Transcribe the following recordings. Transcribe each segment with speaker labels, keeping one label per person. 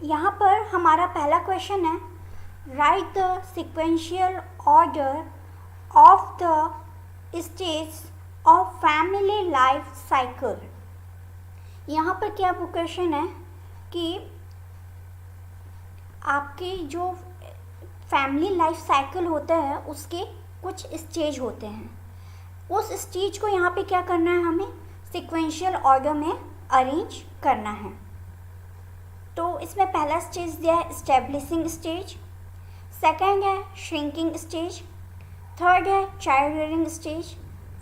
Speaker 1: यहाँ पर हमारा पहला क्वेश्चन है, right the sequential order of the stage of family life cycle. यहाँ पर क्या क्वेश्चन है कि आपके जो फैमिली लाइफ साइकिल होता है उसके कुछ स्टेज होते हैं, उस स्टेज को यहाँ पे क्या करना है, हमें सिक्वेंशियल ऑर्डर में अरेंज करना है। तो इसमें पहला स्टेज दिया है एस्टेब्लिशिंग स्टेज, सेकंड है श्रिंकिंग स्टेज, थर्ड है चाइल्ड रियरिंग स्टेज,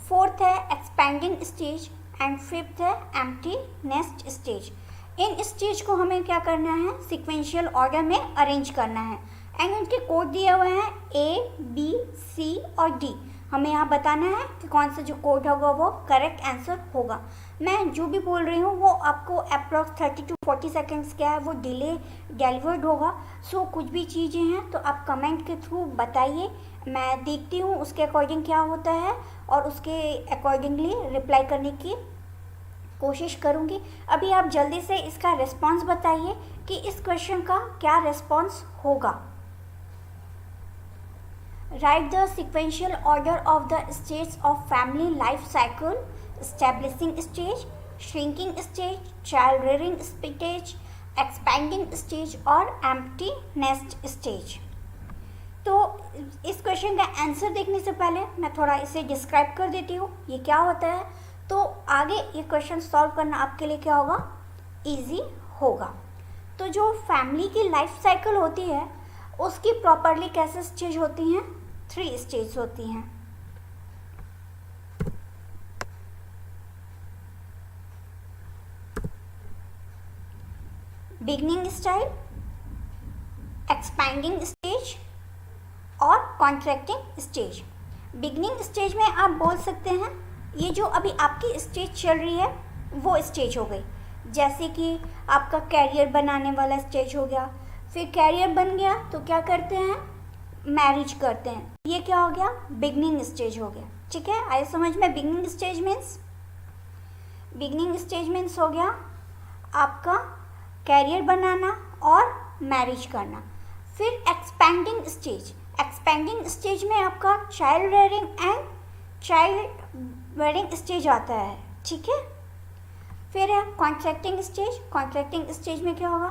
Speaker 1: फोर्थ है एक्सपेंडिंग स्टेज एंड फिफ्थ है empty nest stage. In stage को हमें क्या करना है, सिक्वेंशियल ऑर्डर में अरेंज करना है एंड उनके कोड दिए हुए हैं A, B, C और D। हमें यहाँ बताना है कि कौन सा जो कोड होगा वो करेक्ट आंसर होगा। मैं जो भी बोल रही हूँ वो आपको अप्रॉक्स 30 to 40 सेकेंड्स क्या है वो डिले डिलीवर्ड होगा। सो कुछ भी चीज़ें हैं तो आप कमेंट के थ्रू बताइए, मैं देखती हूँ उसके अकॉर्डिंग क्या होता है और उसके अकॉर्डिंगली रिप्लाई करने की कोशिश करूँगी। अभी आप जल्दी से इसका रिस्पॉन्स बताइए कि इस क्वेश्चन का क्या रिस्पॉन्स होगा। Write the sequential order of the stages of family life cycle: establishing stage, shrinking stage, child rearing stage, expanding stage और empty nest stage। तो इस क्वेश्चन का आंसर देखने से पहले मैं थोड़ा इसे डिस्क्राइब कर देती हूँ ये क्या होता है, तो आगे ये क्वेश्चन सॉल्व करना आपके लिए क्या होगा, इजी होगा। तो जो फैमिली की लाइफ साइकिल होती है उसकी प्रॉपरली कैसे स्टेज होती हैं, 3 स्टेज होती हैं। बिगनिंग स्टाइल, एक्सपैंडिंग स्टेज और कॉन्ट्रैक्टिंग स्टेज। बिगनिंग स्टेज में आप बोल सकते हैं ये जो अभी आपकी स्टेज चल रही है वो स्टेज हो गई, जैसे कि आपका कैरियर बनाने वाला स्टेज हो गया, फिर कैरियर बन गया तो क्या करते हैं, मैरिज करते हैं, ये क्या हो गया, बिगनिंग स्टेज हो गया। ठीक है, आइए समझ में। बिगनिंग स्टेज मीन्स हो गया आपका कैरियर बनाना और मैरिज करना। फिर एक्सपेंडिंग स्टेज में आपका चाइल्ड रेयरिंग स्टेज आता है। ठीक है, फिर है कॉन्ट्रैक्टिंग स्टेज में क्या होगा,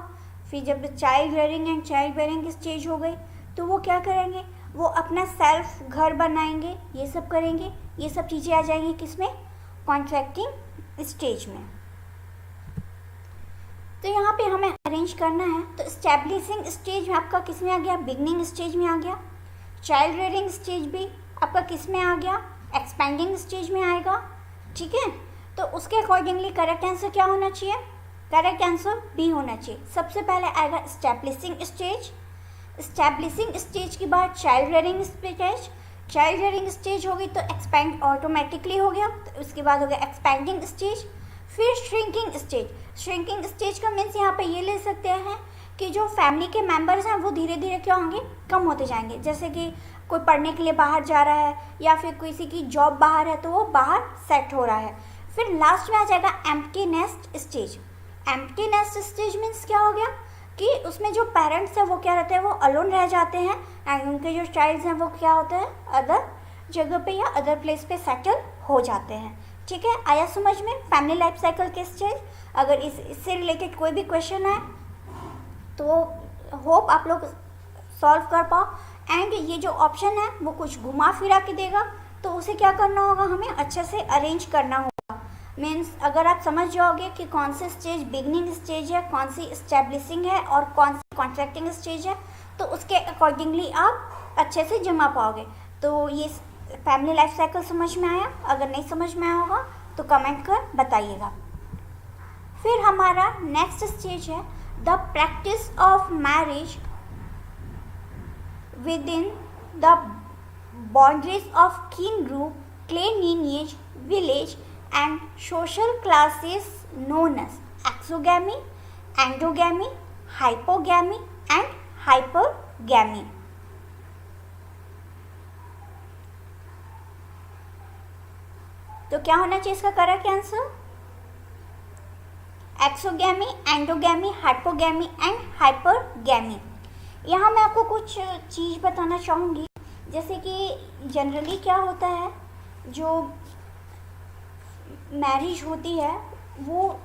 Speaker 1: फिर जब child rearing and child bearing stage हो गई तो वो क्या करेंगे, वो अपना सेल्फ घर बनाएंगे, ये सब करेंगे, ये सब चीज़ें आ जाएंगी किसमें, कॉन्ट्रैक्टिंग स्टेज में। तो यहाँ पे हमें अरेंज करना है, तो एस्टैब्लिशिंग स्टेज में आपका किस में आ गया, बिगनिंग स्टेज में आ गया। चाइल्ड रेयरिंग स्टेज भी आपका किस में आ गया, एक्सपेंडिंग स्टेज में आएगा। ठीक है, तो उसके अकॉर्डिंगली करेक्ट आंसर क्या होना चाहिए, करेक्ट आंसर बी होना चाहिए। सबसे पहले आएगा एस्टैब्लिशिंग स्टेज के बाद चाइल्ड रेयरिंग स्टेज होगी तो एक्सपेंड ऑटोमेटिकली हो गया, तो उसके बाद हो गया एक्सपेंडिंग स्टेज। फिर श्रिंकिंग स्टेज का मीन्स यहाँ पे ये ले सकते हैं कि जो फैमिली के मेंबर्स हैं वो धीरे धीरे क्या होंगे, कम होते जाएंगे। जैसे कि कोई पढ़ने के लिए बाहर जा रहा है या फिर किसी की जॉब बाहर है तो वो बाहर सेट हो रहा है। फिर लास्ट में आ जाएगा एम्प्टी नेस्ट स्टेज मीन्स क्या हो गया कि उसमें जो पेरेंट्स हैं वो क्या रहते हैं, वो अलोन रह जाते हैं एंड उनके जो चाइल्ड्स हैं वो क्या होते हैं, अदर जगह पे या अदर प्लेस पे सेटल हो जाते हैं। ठीक है, आया समझ में फैमिली लाइफ साइकिल के स्टेज। अगर इससे रिलेटेड कोई भी क्वेश्चन है तो होप आप लोग सॉल्व कर पाओ। एंड ये जो ऑप्शन है वो कुछ घुमा फिरा के देगा तो उसे क्या करना होगा, हमें अच्छे से अरेंज करना होगा। मीन्स अगर आप समझ जाओगे कि कौन से स्टेज बिगनिंग स्टेज है, कौन सी एस्टैब्लिशिंग है और कौन सी कॉन्ट्रैक्टिंग स्टेज है, तो उसके अकॉर्डिंगली आप अच्छे से जमा पाओगे। तो ये फैमिली लाइफ साइकिल समझ में आया, अगर नहीं समझ में आया होगा तो कमेंट कर बताइएगा। फिर हमारा नेक्स्ट स्टेज है the practice of marriage within the boundaries of kin group, clan lineage, village and social classes known as exogamy, endogamy, hypogamy and hypergamy। तो क्या होना चाहिए इसका correct answer, exogamy, endogamy, hypogamy and hypergamy. यहाँ मैं आपको कुछ चीज़ बताना चाहूँगी, जैसे कि जनरली क्या होता है, जो मैरिज होती है वो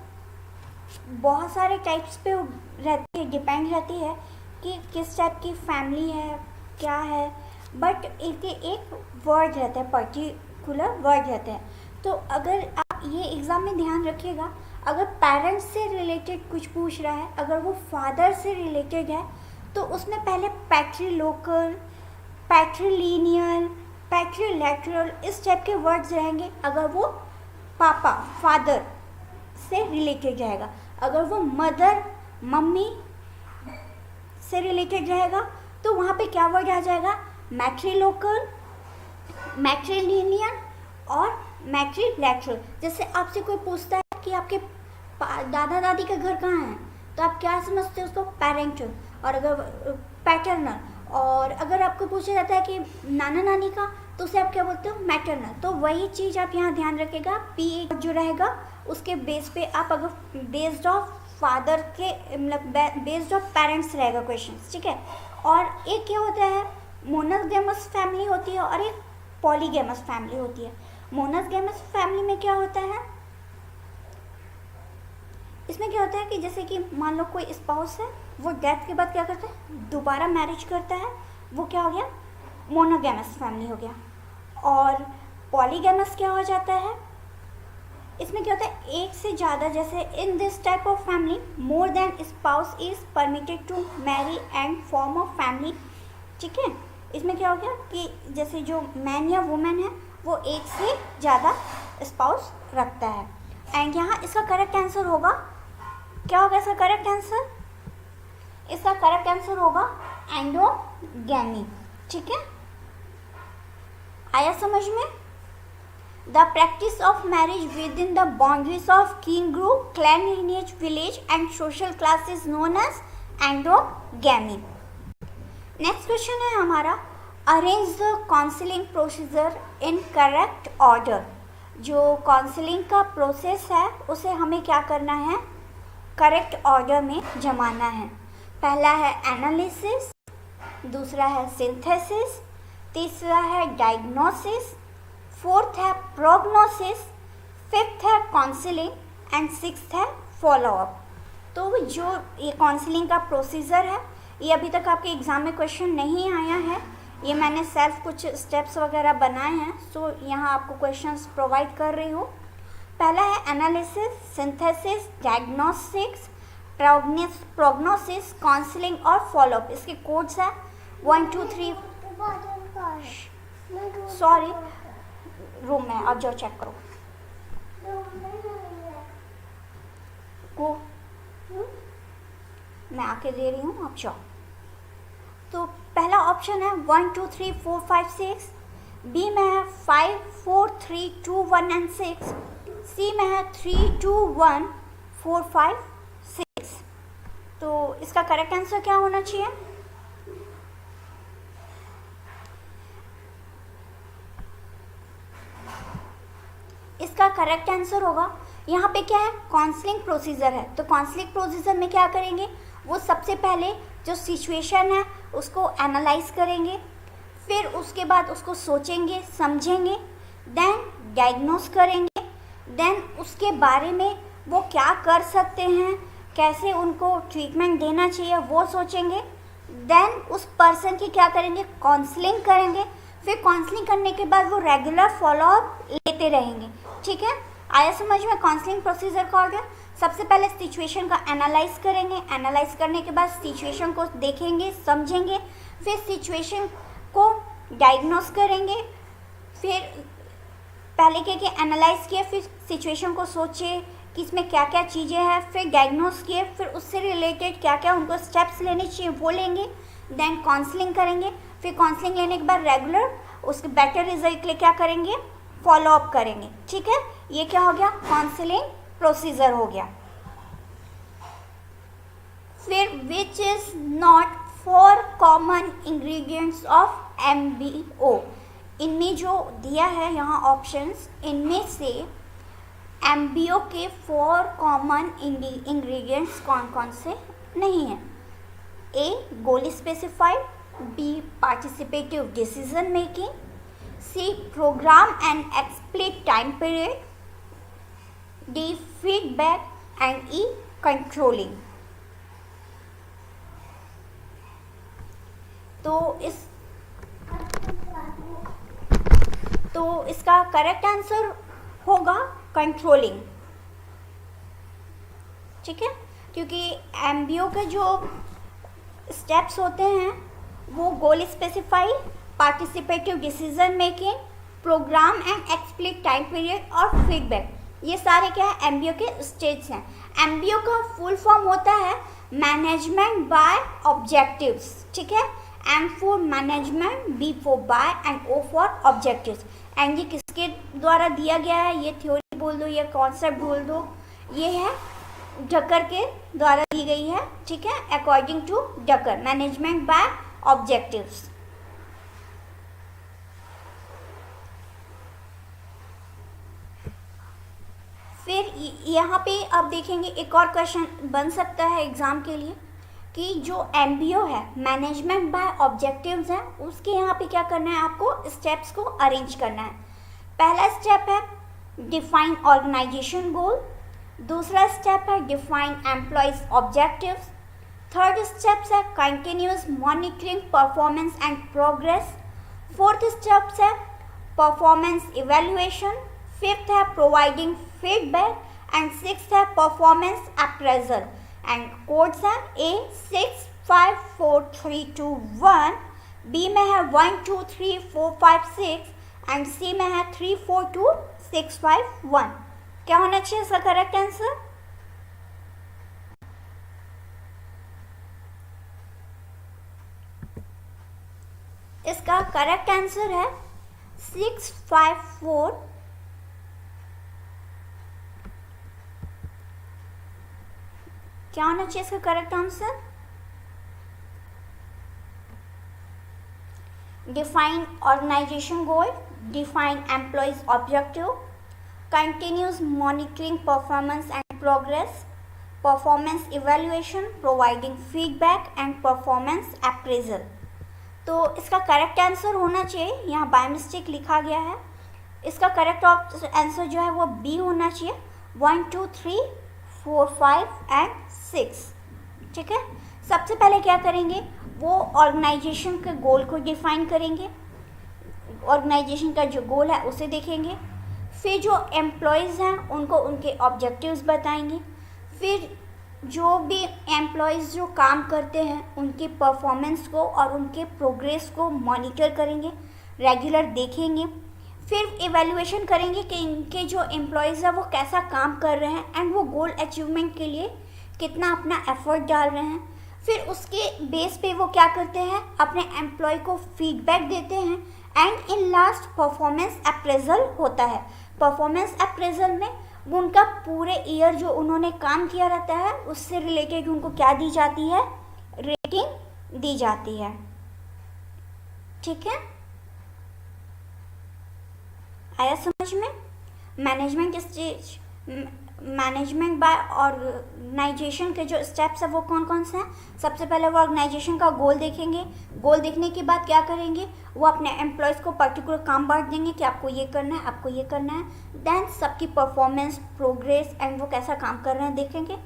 Speaker 1: बहुत सारे टाइप्स पे रहती है, डिपेंड रहती है कि किस टाइप की फैमिली है, क्या है, बट एक वर्ड रहता है, पर्टिकुलर वर्ड रहता है। तो अगर आप ये एग्ज़ाम में ध्यान रखिएगा, अगर पेरेंट्स से रिलेटेड कुछ पूछ रहा है, अगर वो फादर से रिलेटेड है, तो उसमें पहले पैट्रीलोकल, पैट्रीलिनियल, पैट्रीलैटरल इस टाइप के वर्ड्स रहेंगे अगर वो पापा, फादर से रिलेटेड रहेगा। अगर वो मदर, मम्मी से रिलेटेड रहेगा तो वहाँ पे क्या वर्ड आ जाएगा, मैट्रीलोकल, मैट्रीलिनियल और मैट्रीलैटरल। जैसे आपसे कोई पूछता है कि आपके दादा दादी का घर कहाँ है, तो आप क्या समझते हो उसको, पेरेंटल, और अगर पैटर्नल। और अगर आपको पूछा जाता है कि नाना नानी का, तो उसे आप क्या बोलते हो, मैटरनल। तो वही चीज़ आप यहाँ ध्यान रखिएगा, पी जो रहेगा उसके बेस पे आप अगर बेस्ड ऑफ फादर के मतलब बेस्ड ऑफ पेरेंट्स रहेगा क्वेश्चन, ठीक है। और एक क्या होता है, मोनोगैमस फैमिली होती है और एक पॉलीगैमस फैमिली होती है। मोनोगैमस फैमिली में क्या होता है, इसमें क्या होता है कि जैसे कि मान लो कोई स्पाउस है, वो डेथ के बाद क्या करता है, दोबारा मैरिज करता है, वो क्या हो गया, मोनोगैमस फैमिली हो गया। और पॉलीगैमस क्या हो जाता है, इसमें क्या होता है, एक से ज़्यादा, जैसे in this type of family more than spouse is permitted to marry and form of family, ठीक है। इसमें क्या हो गया कि जैसे जो मैन या वुमेन है वो एक से ज़्यादा स्पाउस रखता है। एंड यहाँ इसका करेक्ट आंसर होगा, क्या होगा इसका करेक्ट आंसर, इसका करेक्ट आंसर होगा एंडोगैमी, ठीक है। आया समझ में। The practice of marriage within the boundaries of king group, clan lineage, village and social class is known as endogamy. Next question है हमारा, arrange the counselling procedure in correct order. जो counselling का process है उसे हमें क्या करना है, करेक्ट ऑर्डर में जमाना है। पहला है एनालिसिस, दूसरा है सिंथेसिस, तीसरा है डायग्नोसिस, फोर्थ है प्रोग्नोसिस, फिफ्थ है काउंसलिंग एंड सिक्स्थ है फॉलोअप। तो जो ये काउंसलिंग का प्रोसीजर है ये अभी तक आपके एग्ज़ाम में क्वेश्चन नहीं आया है, ये मैंने सेल्फ कुछ स्टेप्स वगैरह बनाए हैं, सो यहाँ आपको क्वेश्चंस प्रोवाइड कर रही हूँ। पहला है analysis, synthesis, diagnostics, prognosis, counselling और फॉलोअप। इसके कोड्स हैं 1 2 3। सॉरी, रूम में आप जाओ चेक करो को, मैं आके दे रही हूँ, आप जाओ। तो पहला ऑप्शन है 1 2 3 4 5 6, बी में है 5 4 3 2 1 एंड 6, सी में है 3 2 1 4 5 6। तो इसका करेक्ट आंसर क्या होना चाहिए, इसका करेक्ट आंसर होगा, यहाँ पे क्या है, काउंसलिंग प्रोसीजर है। तो काउंसलिंग प्रोसीजर में क्या करेंगे, वो सबसे पहले जो सिचुएशन है उसको एनालाइज करेंगे, फिर उसके बाद उसको सोचेंगे, समझेंगे, देन डायग्नोस करेंगे, देन उसके बारे में वो क्या कर सकते हैं, कैसे उनको ट्रीटमेंट देना चाहिए वो सोचेंगे, देन उस पर्सन की क्या करेंगे, काउंसलिंग करेंगे, फिर काउंसलिंग करने के बाद वो रेगुलर फॉलोअप लेते रहेंगे, ठीक है। आया समझ में काउंसलिंग प्रोसीजर का ऑर्डर। सबसे पहले सिचुएशन का एनालाइज करेंगे, एनालाइज करने के बाद सिचुएशन को देखेंगे, समझेंगे, फिर सिचुएशन को डायग्नोस करेंगे, फिर पहले क्या एनालाइज किए, फिर सिचुएशन को सोचे कि इसमें क्या क्या चीज़ें हैं, फिर डायग्नोस किए, फिर उससे रिलेटेड क्या क्या उनको स्टेप्स लेने चाहिए वो लेंगे, देन काउंसलिंग करेंगे, फिर काउंसलिंग लेने के बाद रेगुलर उसके बेटर रिजल्ट के लिए क्या करेंगे, फॉलोअप करेंगे, ठीक है। ये क्या हो गया, काउंसलिंग प्रोसीजर हो गया। फिर which is not 4 common ingredients of MBO। इनमें जो दिया है यहाँ ऑप्शंस, इनमें से MBO के 4 कॉमन इंग्रेडिएंट्स कौन कौन से नहीं हैं। A. Goal specified. B. Participative decision making. C. Program and explain time period. D. Feedback. And E. Controlling. तो इसका करेक्ट आंसर होगा कंट्रोलिंग, ठीक है, क्योंकि एमबीओ के जो स्टेप्स होते हैं वो goal specify, participative decision making, programme and explicit time period और फीडबैक, ये सारे क्या है एमबीओ के स्टेज हैं। एमबीओ का फुल फॉर्म होता है मैनेजमेंट बाय ऑब्जेक्टिव्स, ठीक है, M for management, B for by and O for objectives. And ये किसके द्वारा दिया गया है, ये थ्योरी बोल दो या कॉन्सेप्ट बोल दो, ये है डकर के द्वारा दी गई है, ठीक है, according to Drucker, management by objectives. फिर यहाँ पे अब देखेंगे एक और क्वेश्चन बन सकता है एग्जाम के लिए कि जो एमबीओ है मैनेजमेंट बाय ऑब्जेक्टिव्स है, उसके यहाँ पे क्या करना है, आपको स्टेप्स को अरेंज करना है। पहला स्टेप है डिफाइन ऑर्गेनाइजेशन गोल, दूसरा स्टेप है define employees objectives, third steps है continuous monitoring performance and progress, fourth steps है परफॉर्मेंस इवेल्युएशन, फिफ्थ है प्रोवाइडिंग फीडबैक एंड सिक्स्थ है परफॉर्मेंस अप्रेजल। एंड कोड्स हैं ए 6 5 4 3 2 1, बी में है 1 2 3 4 5 6 एंड सी में है 3 4 2 6 5 1। क्या होना चाहिए इसका करेक्ट आंसर? इसका करेक्ट आंसर है 6 5 4। क्या होना चाहिए इसका correct answer? Define organisation goal, define employees objective, continuous monitoring performance and progress, performance evaluation, providing feedback and performance appraisal. तो इसका करेक्ट आंसर होना चाहिए, यहाँ बाय मिस्टेक लिखा गया है, इसका करेक्ट आंसर जो है वो बी होना चाहिए, 1 2 3 4 5 एंड 6, ठीक है। सबसे पहले क्या करेंगे, वो ऑर्गेनाइजेशन के गोल को डिफाइन करेंगे, ऑर्गेनाइजेशन का जो गोल है उसे देखेंगे, फिर जो एम्प्लॉयज़ हैं उनको उनके ऑब्जेक्टिव्स बताएंगे, फिर जो भी एम्प्लॉयज़ जो काम करते हैं उनकी परफॉर्मेंस को और उनके प्रोग्रेस को मॉनिटर करेंगे, रेगुलर देखेंगे, फिर इवैल्यूएशन करेंगे कि इनके जो एम्प्लॉयज़ हैं वो कैसा काम कर रहे हैं एंड वो गोल अचीवमेंट के लिए कितना अपना एफर्ट डाल रहे हैं। फिर उसके बेस पे वो क्या करते हैं, अपने एम्प्लॉय को फीडबैक देते हैं and in last performance appraisal होता है। परफॉर्मेंस अप्रेजल में वो उनका पूरे ईयर जो उन्होंने काम किया रहता है उससे रिलेटेड उनको क्या दी जाती है, रेटिंग दी जाती है, ठीक है। आया समझ में? Management stage, management by organisation के जो स्टेप्स है वो कौन कौन से हैं। सबसे पहले वो ऑर्गेनाइजेशन का गोल देखेंगे, गोल देखने के बाद क्या करेंगे, वो अपने एम्प्लॉयज़ को पर्टिकुलर काम बांट देंगे कि आपको ये करना है, आपको ये करना है। देन सबकी परफॉर्मेंस, प्रोग्रेस एंड वो कैसा काम कर रहे हैं देखेंगे।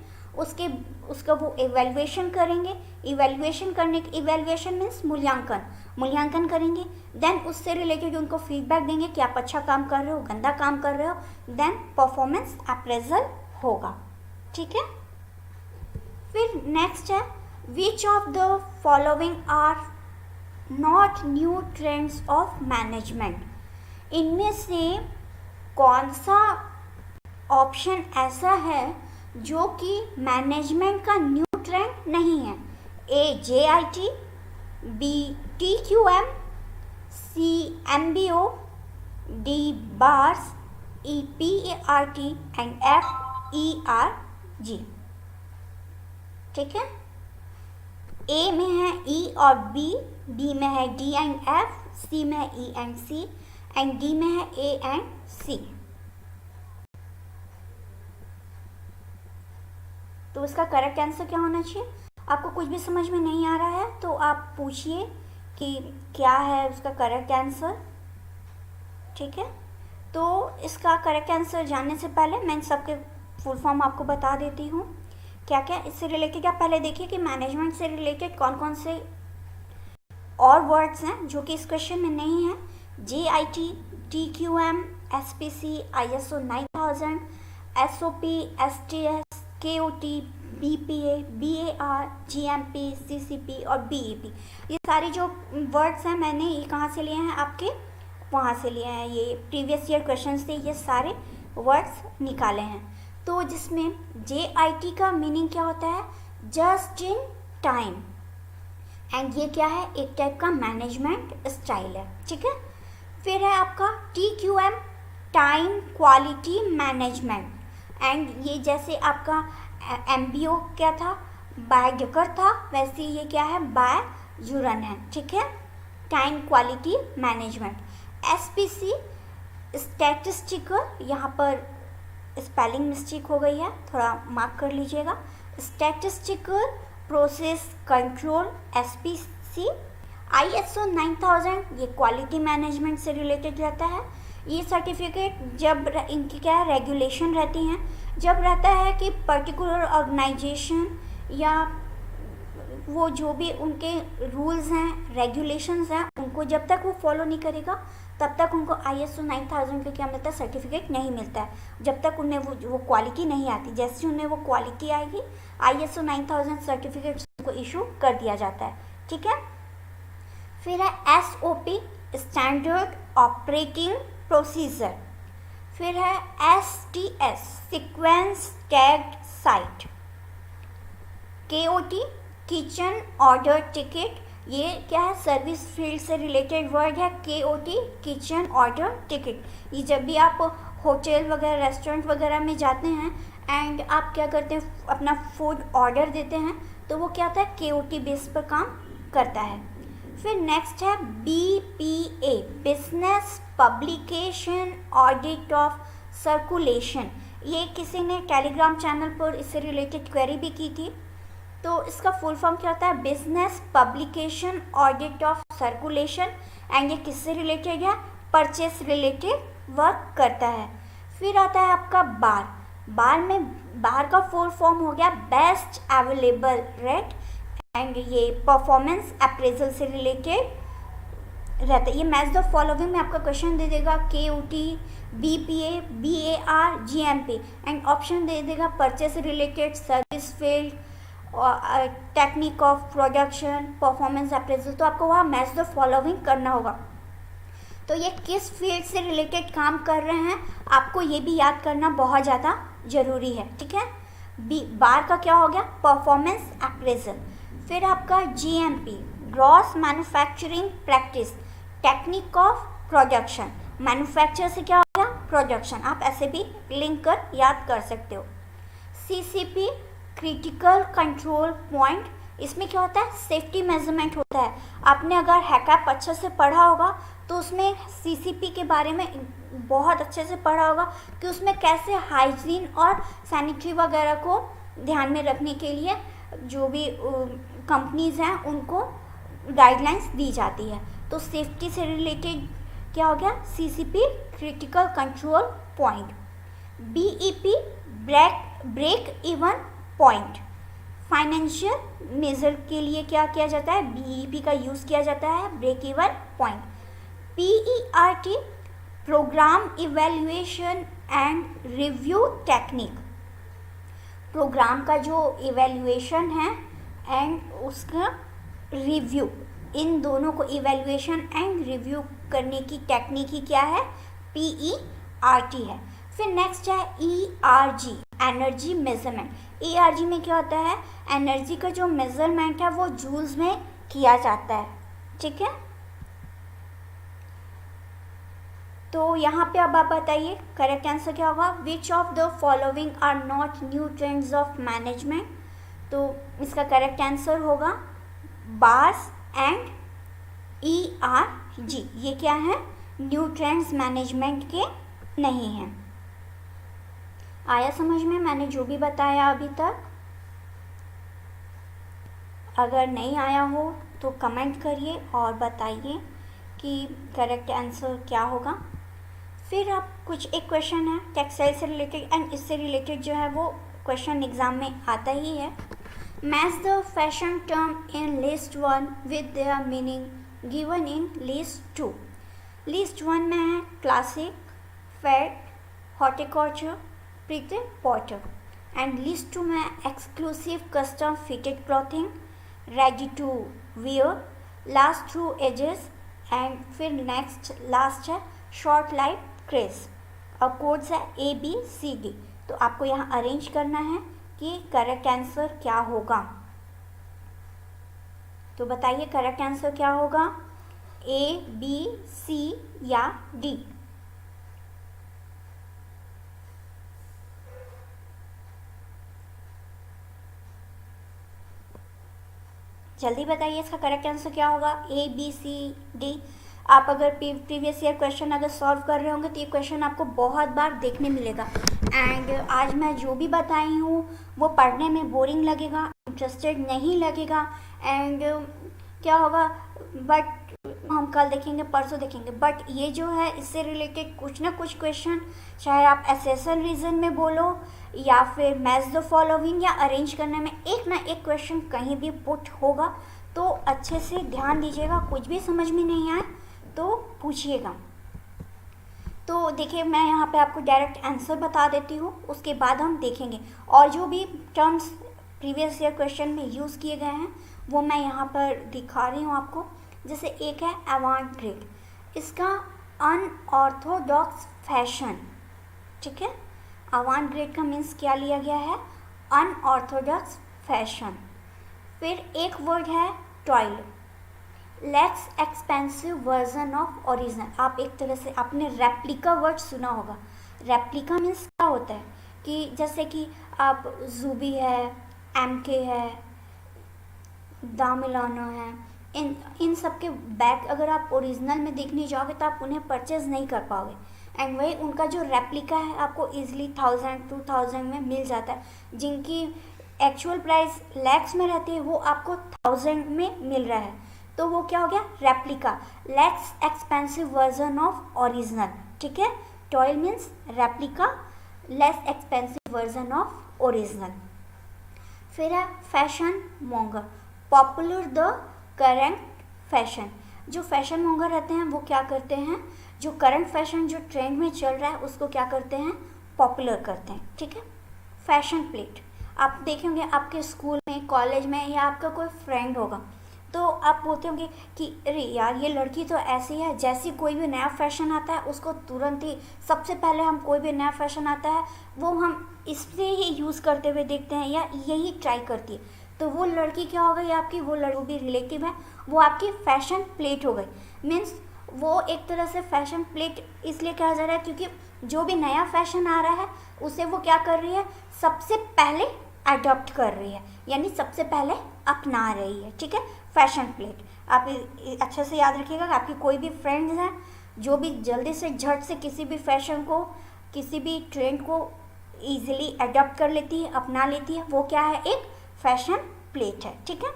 Speaker 1: उसका वो इवैल्यूएशन करेंगे, इवैल्यूएशन करने के, इवैल्यूएशन मीन्स मूल्यांकन करेंगे। देन उससे रिलेटेड उनको फीडबैक देंगे कि आप अच्छा काम कर रहे हो, गंदा काम कर रहे हो। देन परफॉर्मेंस अप्रेजल होगा, ठीक है। फिर नेक्स्ट है which of the following are not new trends of management. इनमें से कौन सा ऑप्शन ऐसा है जो कि मैनेजमेंट का न्यू ट्रेंड नहीं है। ए JIT, B TQM, C MBO, D BARS, E PART and F ERG, ठीक है। ए में है E और B, B में है D एंड F, C में है E and C and D में है A एंड C। तो इसका करेक्ट आंसर क्या होना चाहिए, आपको कुछ भी समझ में नहीं आ रहा है तो आप पूछिए कि क्या है उसका करेक्ट आंसर, ठीक है। तो इसका करेक्ट आंसर जानने से पहले मैं इन सबके फुल फॉर्म आपको बता देती हूँ क्या क्या इससे रिलेटेड। क्या पहले देखिए कि मैनेजमेंट से रिलेटेड कौन कौन से और वर्ड्स हैं जो कि इस क्वेश्चन में नहीं है। JIT, TQM, SPC, ISO 9000, SOP, STS, KOT, BPA, BAR, GMP, CCP और BEP, ये सारे जो वर्ड्स हैं मैंने ये कहाँ से लिए हैं, आपके वहाँ से लिए हैं। ये प्रीवियस ईयर क्वेश्चंस थे, ये सारे वर्ड्स निकाले हैं। तो जिसमें JIT का मीनिंग क्या होता है, जस्ट इन टाइम, एंड ये क्या है, एक टाइप का मैनेजमेंट स्टाइल है, ठीक है। फिर है आपका TQM, time quality management, and ये जैसे आपका MBO क्या था, बायडेकर था, वैसे ये क्या है, बायजुरन है, ठीक है, time quality management. SPC statistical, यहाँ पर स्पेलिंग मिस्टेक हो गई है, थोड़ा मार्क कर लीजिएगा, statistical process control SPC। ISO 9000 ये क्वालिटी मैनेजमेंट से रिलेटेड रहता है। ये सर्टिफिकेट जब इनकी क्या है, रेगुलेशन रहती हैं, जब रहता है कि पर्टिकुलर ऑर्गेनाइजेशन या वो जो भी उनके रूल्स हैं, रेगुलेशंस हैं, उनको जब तक वो फॉलो नहीं करेगा तब तक उनको ISO 9000 का क्या मिलता है, सर्टिफिकेट नहीं मिलता है, जब तक उन्हें वो क्वालिटी नहीं आती। जैसे उन्हें वो क्वालिटी आएगी ISO 9000 सर्टिफिकेट उनको इशू कर दिया जाता है, ठीक है। फिर है SOP स्टैंडर्ड ऑपरेटिंग प्रोसीजर। फिर है STS sequence tagged site. KOT kitchen order ticket, ये क्या है, सर्विस फील्ड से रिलेटेड वर्ड है। KOT किचन ऑर्डर टिकट, ये जब भी आप होटल वगैरह रेस्टोरेंट वगैरह में जाते हैं एंड आप क्या करते हैं, अपना फूड ऑर्डर देते हैं, तो वो क्या होता है, KOT बेस पर काम करता है। फिर नेक्स्ट है BPA business publication audit of circulation. ये किसी ने टेलीग्राम चैनल पर इससे रिलेटेड क्वेरी भी की थी। तो इसका फुल फॉर्म क्या होता है, business publication audit of circulation, and ये किससे रिलेटेड है, परचेस रिलेटेड वर्क करता है। फिर आता है आपका बार का फुल फॉर्म हो गया बेस्ट अवेलेबल रेट, एंड ये परफॉर्मेंस अप्रेजल से रिलेटेड रहता है। ये मैच द फॉलोइंग में आपका क्वेश्चन दे देगा, KOT, BPA, BAR, GMP, and option दे देगा purchase related, service field, technique of production, performance appraisal. तो आपको वहाँ मैच द फॉलोइंग करना होगा। तो ये किस फील्ड से रिलेटेड काम कर रहे हैं, आपको ये भी याद करना बहुत ज़्यादा ज़रूरी है, ठीक है। बार का क्या हो गया, परफॉर्मेंस अप्रेजल। फिर आपका GMP gross manufacturing practice, technique of production, manufacture से क्या हो गया, प्रोडक्शन, आप ऐसे भी लिंक कर याद कर सकते हो। CCP क्रिटिकल कंट्रोल पॉइंट, इसमें क्या होता है, सेफ्टी मेजरमेंट होता है। आपने अगर हैकअप अच्छे से पढ़ा होगा तो उसमें CCP के बारे में बहुत अच्छे से पढ़ा होगा कि उसमें कैसे हाइजीन और सैनिटरी वगैरह को ध्यान में रखने के लिए जो भी कंपनीज़ हैं उनको गाइडलाइंस दी जाती है। तो सेफ्टी से रिलेटेड क्या हो गया, CCP critical control point. BEP break even point, financial measure के लिए क्या किया जाता है, BEP का यूज़ किया जाता है, break even point. PERT programme evaluation and review technique, programme का जो इवेल्युएशन है एंड उसका रिव्यू, इन दोनों को इवेल्युएशन एंड रिव्यू करने की टेक्निक ही क्या है, PERT है। फिर नेक्स्ट है ERG एनर्जी मेजरमेंट। ERG में क्या होता है, एनर्जी का जो मेजरमेंट है वो जूल्स में किया जाता है, ठीक है। तो यहाँ पे अब आप बताइए करेक्ट आंसर क्या होगा, which of the following are not new trends of management. तो इसका करेक्ट आंसर होगा बार्स एंड ERG, ये क्या है, न्यू ट्रेंड्स मैनेजमेंट के नहीं हैं। आया समझ में मैंने जो भी बताया अभी तक। अगर नहीं आया हो तो कमेंट करिए और बताइए कि करेक्ट आंसर क्या होगा। फिर आप कुछ एक क्वेश्चन है टेक्सटाइल से रिलेटेड एंड इससे रिलेटेड जो है वो क्वेश्चन एग्जाम में आता ही है। Match the fashion term in list 1 with their meaning given in list 2। List 1 में है classic, fad, horticulture, printed potter, and list 2 में exclusive custom fitted clothing, ready to wear, last through ages, and फिर next last है short life craze. और codes है ABCD। तो आपको यहाँ अरेंज करना है कि करेक्ट आंसर क्या होगा। तो बताइए करेक्ट आंसर क्या होगा, A, B, C या D। जल्दी बताइए इसका करेक्ट आंसर क्या होगा, A, B, C, D। आप अगर प्रीवियस ईयर क्वेश्चन अगर सॉल्व कर रहे होंगे तो ये क्वेश्चन आपको बहुत बार देखने मिलेगा। एंड आज मैं जो भी बताई हूँ वो पढ़ने में बोरिंग लगेगा, इंटरेस्टेड नहीं लगेगा, एंड क्या होगा, बट हम कल देखेंगे, परसों देखेंगे, बट ये जो है इससे रिलेटेड कुछ ना कुछ क्वेश्चन, चाहे आप एसेसन रीजन में बोलो या फिर मैच द फॉलोइंग या अरेंज करने में, एक ना एक क्वेश्चन कहीं भी पुट होगा। तो अच्छे से ध्यान दीजिएगा, कुछ भी समझ में नहीं आए तो पूछिएगा। तो देखिए मैं यहाँ पे आपको डायरेक्ट आंसर बता देती हूँ, उसके बाद हम देखेंगे और जो भी टर्म्स प्रीवियस ईयर क्वेश्चन में यूज़ किए गए हैं वो मैं यहाँ पर दिखा रही हूँ आपको। जैसे एक है अवांट ग्रेड, इसका अनऑर्थोडॉक्स फैशन, ठीक है। अवांट ग्रेड का मीन्स क्या लिया गया है, अनऑर्थोडॉक्स फैशन। फिर एक वर्ड है toil, less expensive version of original. आप एक तरह से आपने रेप्लिका वर्ड सुना होगा। रेप्लिका मीन्स क्या होता है कि जैसे कि आप जूबी है, MK है, दामिलानो है, इन सब के बैग अगर आप ओरिजिनल में देखने जाओगे तो आप उन्हें परचेज नहीं कर पाओगे। एंड वही उनका जो रेप्लिका है आपको इजीली 1000-2000 में मिल जाता है। जिनकी एक्चुअल प्राइस लैक्स में रहती है वो आपको 1000 में मिल रहा है। तो वो क्या हो गया, replica, less expensive version of original, ठीक है। Toil means replica, less expensive version of original. फिर है fashion monger, popular the current fashion. जो फैशन मॉन्गर रहते हैं वो क्या करते हैं, जो करंट फैशन जो ट्रेंड में चल रहा है उसको क्या करते हैं, पॉपुलर करते हैं, ठीक है। फैशन प्लेट, आप देखेंगे आपके स्कूल में, कॉलेज में, या आपका कोई फ्रेंड होगा तो आप बोलते होंगे कि अरे यार ये लड़की तो ऐसी है, जैसी कोई भी नया फैशन आता है उसको तुरंत ही, सबसे पहले हम कोई भी नया फैशन आता है वो हम इससे ही यूज़ करते हुए देखते हैं या यही ट्राई करती है। तो वो लड़की क्या हो गई आपकी, वो लड़की भी रिलेटिव है, वो आपकी फैशन प्लेट हो गई। मीन्स वो एक तरह से फैशन प्लेट इसलिए कहा जा रहा है क्योंकि जो भी नया फैशन आ रहा है उसे वो क्या कर रही है, सबसे पहले अडॉप्ट कर रही है, यानी सबसे पहले अपना रही है, ठीक है। फैशन प्लेट आप अच्छे से याद रखिएगा कि आपकी कोई भी फ्रेंड्स हैं जो भी जल्दी से झट से किसी भी फैशन को, किसी भी ट्रेंड को ईजिली अडॉप्ट कर लेती है, अपना लेती है, वो क्या है, एक फैशन प्लेट है, ठीक है।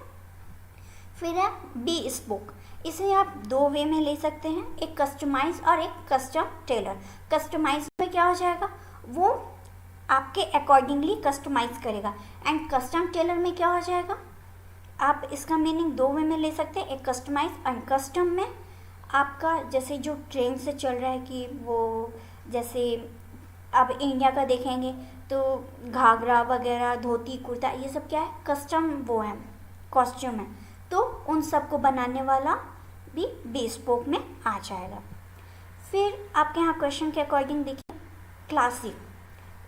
Speaker 1: फिर है बी स्पोक, इसे आप दो वे में ले सकते हैं, एक कस्टमाइज और एक कस्टम टेलर। कस्टमाइज में क्या हो जाएगा, वो आपके अकॉर्डिंगली कस्टमाइज करेगा, एंड कस्टम टेलर में क्या हो जाएगा, आप इसका मीनिंग दो वे में ले सकते हैं, एक कस्टमाइज एंड कस्टम में आपका जैसे जो ट्रेंड से चल रहा है कि वो जैसे अब इंडिया का देखेंगे तो घाघरा वगैरह, धोती कुर्ता, ये सब क्या है, कस्टम वो है, कॉस्ट्यूम है, तो उन सब को बनाने वाला भी बेस्पोक में आ जाएगा। फिर आपके यहाँ क्वेश्चन के अकॉर्डिंग देखिए, classic,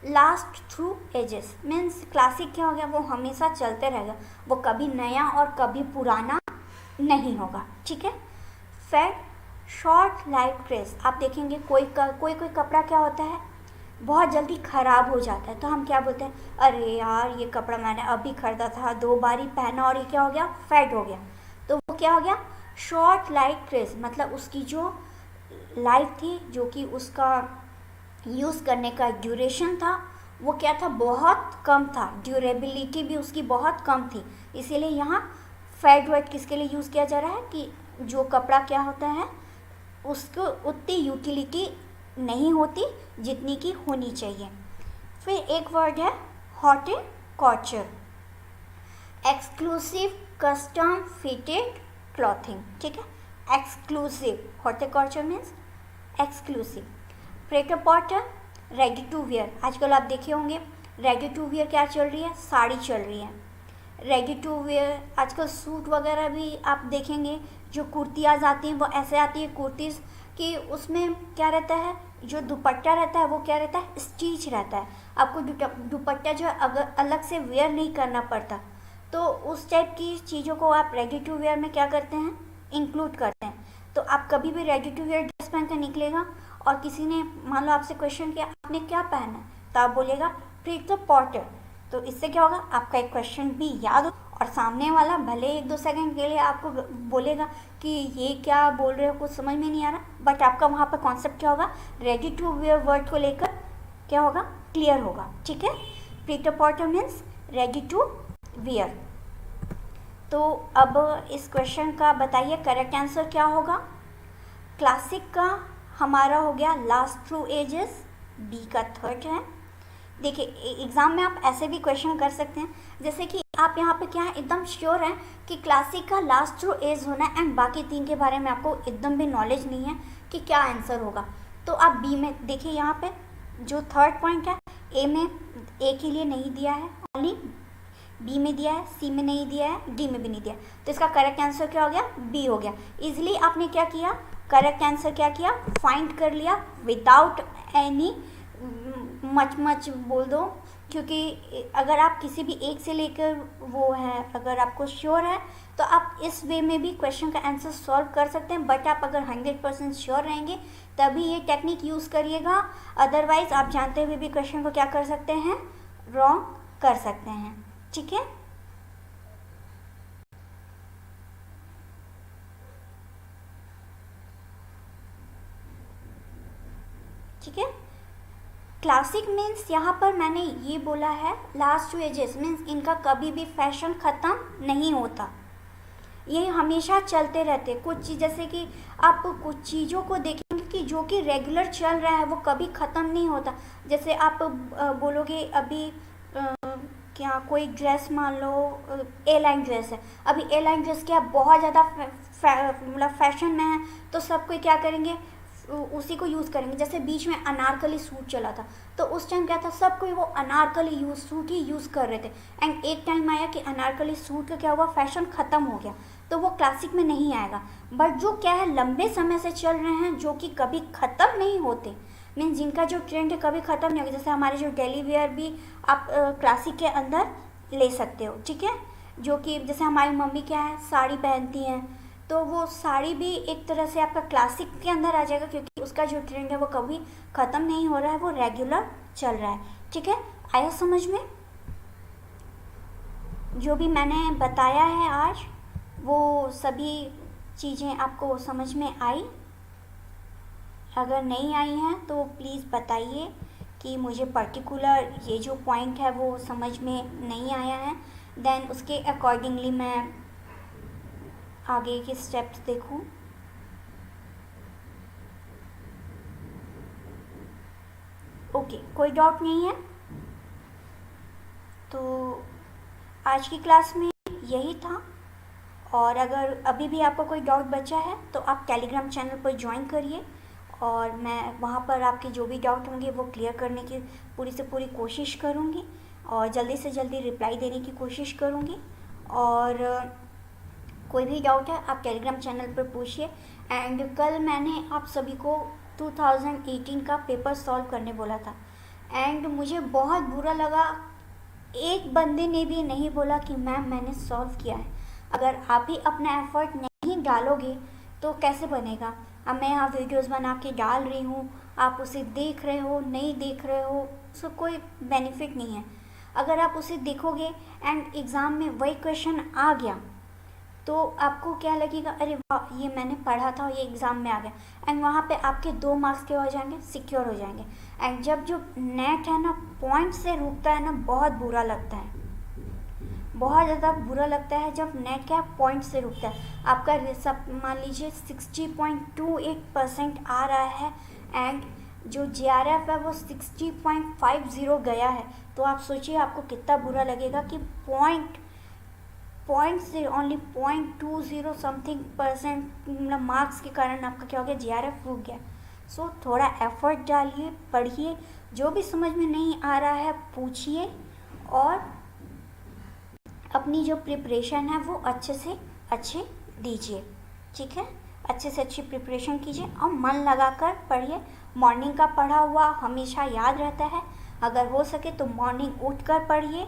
Speaker 1: last through ages, means classic क्या हो गया, वो हमेशा चलते रहेगा, वो कभी नया और कभी पुराना नहीं होगा, ठीक है। फैट, शॉर्ट लाइफ क्रेज, आप देखेंगे कोई कपड़ा क्या होता है, बहुत जल्दी ख़राब हो जाता है, तो हम क्या बोलते हैं, अरे यार ये कपड़ा मैंने अभी ख़रीदा था, 2 बार ही पहना और ये क्या हो गया, फैड हो गया। तो वो क्या हो गया, शॉर्ट लाइफ क्रेज, मतलब उसकी जो लाइफ थी, जो कि उसका यूज़ करने का ड्यूरेशन था, वो क्या था, बहुत कम था, ड्यूरेबिलिटी भी उसकी बहुत कम थी, इसीलिए यहाँ फेड वर्ड किसके लिए यूज़ किया जा रहा है कि जो कपड़ा क्या होता है उसको उतनी यूटिलिटी नहीं होती जितनी की होनी चाहिए। फिर एक वर्ड है haute couture, exclusive custom fitted clothing, ठीक है। Exclusive, haute couture means exclusive. Pret a porter, ready to wear, आजकल आप देखे होंगे रेडी टू वेयर क्या चल रही है, साड़ी चल रही है। रेडी टू वेयर आजकल सूट वगैरह भी आप देखेंगे, जो कुर्तियाँ आती हैं वो ऐसे आती है कुर्तीज़ कि उसमें क्या रहता है, जो दुपट्टा रहता है वो क्या रहता है, स्टिच रहता है। आपको दुपट्टा जो है अगर अलग से वेयर नहीं करना पड़ता, तो उस टाइप की चीज़ों को आप रेडी टू वेयर में क्या करते हैं, इंक्लूड करते हैं। तो आप कभी भी रेडी टू वेयर ड्रेस पहन कर निकलेगा और किसी ने मान लो आपसे क्वेश्चन किया आपने क्या पहना है, तो आप बोलेगा प्रीटर पॉटर। तो इससे क्या होगा, आपका एक क्वेश्चन भी याद हो और सामने वाला भले 1-2 सेकंड के लिए आपको बोलेगा कि ये क्या बोल रहे हो, कुछ समझ में नहीं आ रहा, बट आपका वहाँ पर कॉन्सेप्ट क्या होगा, रेडी टू वेयर वर्ड को लेकर क्या होगा, क्लियर होगा, ठीक है। Pret a porter means ready to wear. तो अब इस क्वेश्चन का बताइए करेक्ट आंसर क्या होगा। क्लासिक का हमारा हो गया लास्ट थ्रू एजेस, बी का थर्ड है। देखिए एग्ज़ाम में आप ऐसे भी क्वेश्चन कर सकते हैं, जैसे कि आप यहाँ पे क्या है एकदम श्योर हैं कि क्लासिक का लास्ट थ्रू एज होना है एंड बाकी 3 के बारे में आपको एकदम भी नॉलेज नहीं है कि क्या आंसर होगा, तो आप बी में देखिए, यहाँ पे जो थर्ड पॉइंट है ए में, ए के लिए नहीं दिया है, ओनली बी में दिया है, सी में नहीं दिया है, डी में भी नहीं दिया, तो इसका करेक्ट आंसर क्या हो गया, बी हो गया। इजीली आपने क्या किया, करेक्ट आंसर क्या किया, फाइंड कर लिया विदाउट एनी मच बोल दो, क्योंकि अगर आप किसी भी एक से लेकर वो है, अगर आपको श्योर है तो आप इस वे में भी क्वेश्चन का आंसर सॉल्व कर सकते हैं, बट आप अगर 100% श्योर रहेंगे तभी ये टेक्निक यूज़ करिएगा, अदरवाइज आप जानते हुए भी क्वेश्चन को क्या कर सकते हैं, रॉन्ग कर सकते हैं, ठीक है। ठीक है, क्लासिक मीन्स यहाँ पर मैंने ये बोला है लास्ट टू एजेस मीन्स इनका कभी भी फैशन ख़त्म नहीं होता, ये हमेशा चलते रहते। कुछ चीज़ जैसे कि आप कुछ चीज़ों को देखेंगे कि जो कि रेगुलर चल रहा है वो कभी ख़त्म नहीं होता। जैसे आप बोलोगे अभी क्या कोई ड्रेस मान लो ए लाइन ड्रेस है, अभी ए लाइन ड्रेस क्या बहुत ज़्यादा मतलब फैशन में है, तो सब कोई क्या करेंगे, उसी को यूज़ करेंगे। जैसे बीच में अनारकली सूट चला था, तो उस टाइम क्या था, सब कोई वो अनारकली सूट ही यूज़ कर रहे थे, एंड एक टाइम आया कि अनारकली सूट का क्या हुआ, फैशन ख़त्म हो गया, तो वो क्लासिक में नहीं आएगा। बट जो क्या है लंबे समय से चल रहे हैं, जो कि कभी ख़त्म नहीं होते, मीन्स जिनका जो ट्रेंड है कभी ख़त्म नहीं होगा, जैसे हमारे जो डेली वेयर भी आप क्लासिक के अंदर ले सकते हो, ठीक है। जो कि जैसे हमारी मम्मी क्या है साड़ी पहनती हैं, तो वो साड़ी भी एक तरह से आपका क्लासिक के अंदर आ जाएगा, क्योंकि उसका जो ट्रेंड है वो कभी ख़त्म नहीं हो रहा है, वो रेगुलर चल रहा है, ठीक है। आया समझ में, जो भी मैंने बताया है आज वो सभी चीज़ें आपको समझ में आई। अगर नहीं आई हैं तो प्लीज़ बताइए कि मुझे पर्टिकुलर ये जो पॉइंट है वो समझ में नहीं आया है, देन उसके अकॉर्डिंगली मैं आगे के स्टेप्स देखूं। ओके, कोई डाउट नहीं है, तो आज की क्लास में यही था। और अगर अभी भी आपको कोई डाउट बचा है तो आप टेलीग्राम चैनल पर ज्वाइन करिए, और मैं वहाँ पर आपके जो भी डाउट होंगे वो क्लियर करने की पूरी से पूरी कोशिश करूँगी, और जल्दी से जल्दी रिप्लाई देने की कोशिश करूँगी। और कोई भी डाउट है आप टेलीग्राम चैनल पर पूछिए। एंड कल मैंने आप सभी को 2018 का पेपर सॉल्व करने बोला था, एंड मुझे बहुत बुरा लगा, एक बंदे ने भी नहीं बोला कि मैम मैंने सॉल्व किया है। अगर आप ही अपना एफर्ट नहीं डालोगे तो कैसे बनेगा। अब मैं यहाँ वीडियोस बना के डाल रही हूँ, आप उसे देख रहे हो नहीं देख रहे हो, उसका कोई बेनिफिट नहीं है। अगर आप उसे देखोगे एंड एग्ज़ाम में वही क्वेश्चन आ गया तो आपको क्या लगेगा, अरे वाह ये मैंने पढ़ा था और ये एग्ज़ाम में आ गया, एंड वहाँ पे आपके 2 मार्क्स क्या हो जाएंगे, सिक्योर हो जाएंगे। एंड जब जो नेट है ना पॉइंट से रुकता है ना, बहुत बुरा लगता है, बहुत ज़्यादा बुरा लगता है जब नेट क्या पॉइंट से रुकता है। आपका सब मान लीजिए 60.28% आ रहा है एंड जो JRF है वो 60.50 गया है, तो आप सोचिए आपको कितना बुरा लगेगा कि पॉइंट से ओनली 0.20 समथिंग परसेंट मतलब मार्क्स के कारण आपका क्या हो गया, JRF रुक गया। सो थोड़ा एफर्ट डालिए, पढ़िए, जो भी समझ में नहीं आ रहा है पूछिए और अपनी जो प्रिपरेशन है वो अच्छे से अच्छे दीजिए, ठीक है। अच्छे से अच्छी प्रिपरेशन कीजिए और मन लगाकर पढ़िए। मॉर्निंग का पढ़ा हुआ हमेशा याद रहता है। अगर हो सके तो मॉर्निंग उठकर पढ़िए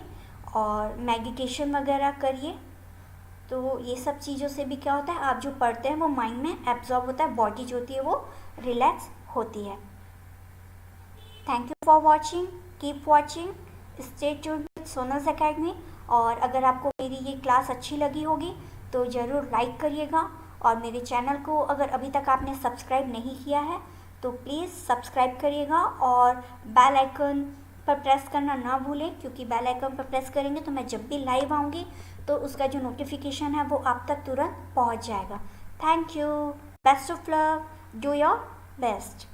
Speaker 1: और मेडिटेशन वगैरह करिए। तो ये सब चीज़ों से भी क्या होता है, आप जो पढ़ते हैं वो माइंड में एब्जॉर्ब होता है, बॉडी जो होती है वो रिलैक्स होती है। Thank you for watching, keep watching, stay tuned with Sonal's academy. और अगर आपको मेरी ये क्लास अच्छी लगी होगी तो ज़रूर लाइक करिएगा और मेरे चैनल को अगर अभी तक आपने सब्सक्राइब नहीं किया है तो प्लीज़ सब्सक्राइब करिएगा और बेल आइकन पर प्रेस करना ना भूलें, क्योंकि बेल आइकन पर प्रेस करेंगे तो मैं जब भी लाइव आऊँगी तो उसका जो नोटिफिकेशन है वो आप तक तुरंत पहुँच जाएगा। Thank you, best of luck, do your best.